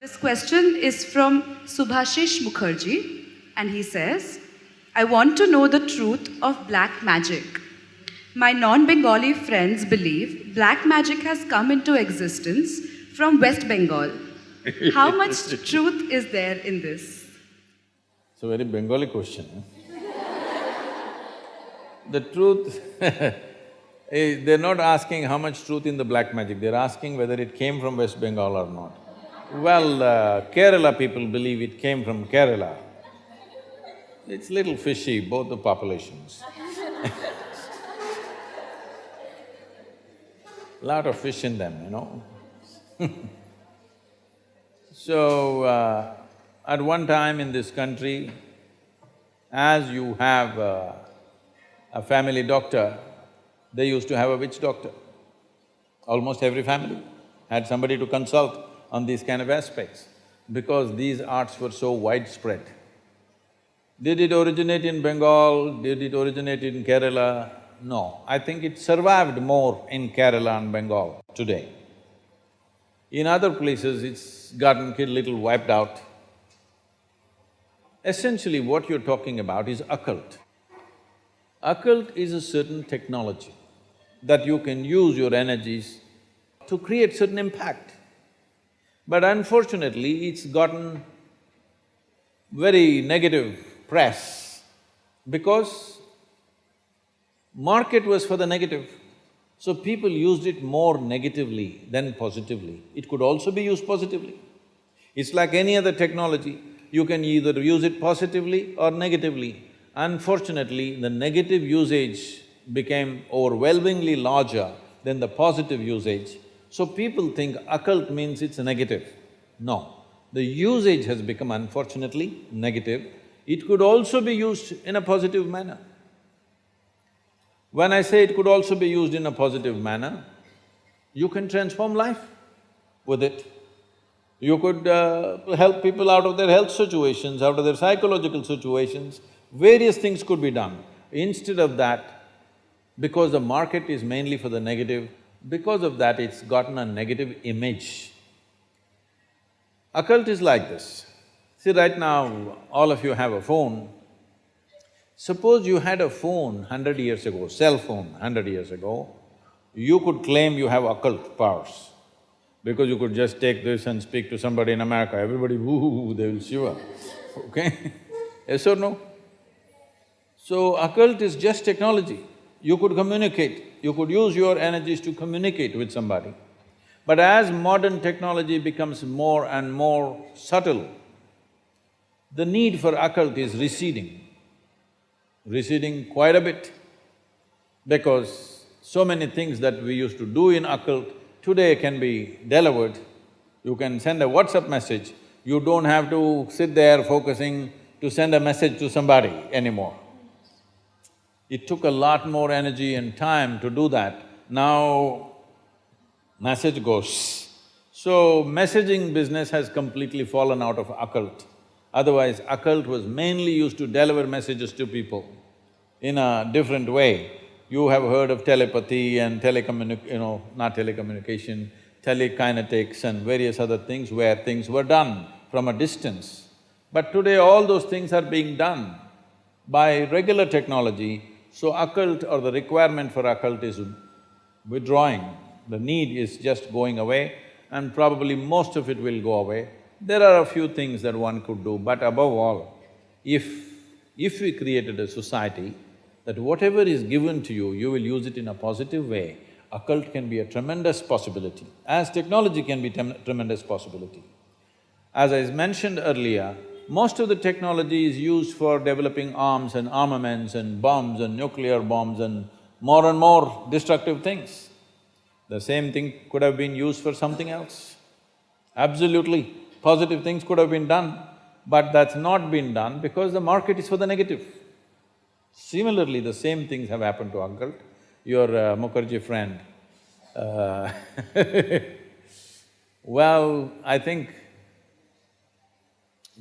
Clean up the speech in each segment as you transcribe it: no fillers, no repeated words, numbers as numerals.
This question is from Subhashish Mukherjee, and he says, I want to know the truth of black magic. My non-Bengali friends believe black magic has come into existence from West Bengal. How much truth is there in this? It's a very Bengali question. The truth they're not asking how much truth in the black magic, they're asking whether it came from West Bengal or not. Well, Kerala people believe it came from Kerala. It's little fishy, both the populations. Lot of fish in them, you know. So, at one time in this country, as you have a family doctor, they used to have a witch doctor. Almost every family had somebody to consult on these kind of aspects, because these arts were so widespread. Did it originate in Bengal? Did it originate in Kerala? No, I think it survived more in Kerala and Bengal today. In other places, it's gotten a little wiped out. Essentially, what you're talking about is occult. Occult is a certain technology that you can use your energies to create certain impact. But unfortunately, it's gotten very negative press because market was for the negative, so people used it more negatively than positively. It could also be used positively. It's like any other technology, you can either use it positively or negatively. Unfortunately, the negative usage became overwhelmingly larger than the positive usage. So people think occult means it's negative. No, the usage has become unfortunately negative. It could also be used in a positive manner. When I say it could also be used in a positive manner, you can transform life with it. You could help people out of their health situations, out of their psychological situations, various things could be done. Instead of that, because the market is mainly for the negative, because of that it's gotten a negative image. Occult is like this. See, right now, all of you have a phone. Suppose you had a phone 100 years ago, cell phone 100 years ago, you could claim you have occult powers, because you could just take this and speak to somebody in America, everybody woo, they will shiver, okay? Yes or no? So, occult is just technology. You could communicate, you could use your energies to communicate with somebody. But as modern technology becomes more and more subtle, the need for occult is receding quite a bit, because so many things that we used to do in occult today can be delivered. You can send a WhatsApp message, you don't have to sit there focusing to send a message to somebody anymore. It took a lot more energy and time to do that. Now, message goes. So, messaging business has completely fallen out of occult. Otherwise, occult was mainly used to deliver messages to people in a different way. You have heard of telepathy and not telecommunication, telekinetics and various other things where things were done from a distance. But today all those things are being done by regular technology, so occult or the requirement for occult is withdrawing. The need is just going away and probably most of it will go away. There are a few things that one could do, but above all, if we created a society that whatever is given to you, you will use it in a positive way, occult can be a tremendous possibility, as technology can be tremendous possibility. As I mentioned earlier, most of the technology is used for developing arms and armaments and bombs and nuclear bombs and more destructive things. The same thing could have been used for something else. Absolutely, positive things could have been done, but that's not been done because the market is for the negative. Similarly, the same things have happened to occult. Your Mukherjee friend, well, I think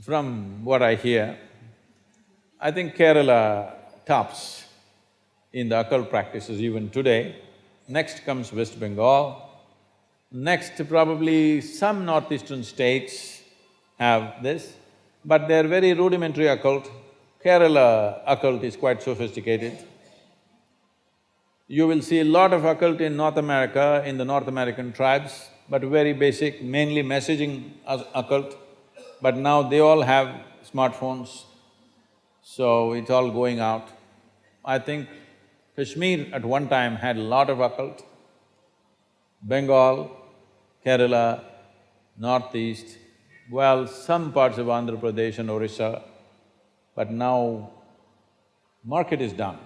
from what I hear, I think Kerala tops in the occult practices even today. Next comes West Bengal, next probably some northeastern states, have this, but they're very rudimentary occult. Kerala occult is quite sophisticated. You will see a lot of occult in North America, in the North American tribes, but very basic, mainly messaging occult. But now they all have smartphones, so it's all going out. I think Kashmir at one time had a lot of occult. Bengal, Kerala, Northeast, well, some parts of Andhra Pradesh and Orissa, but now market is done.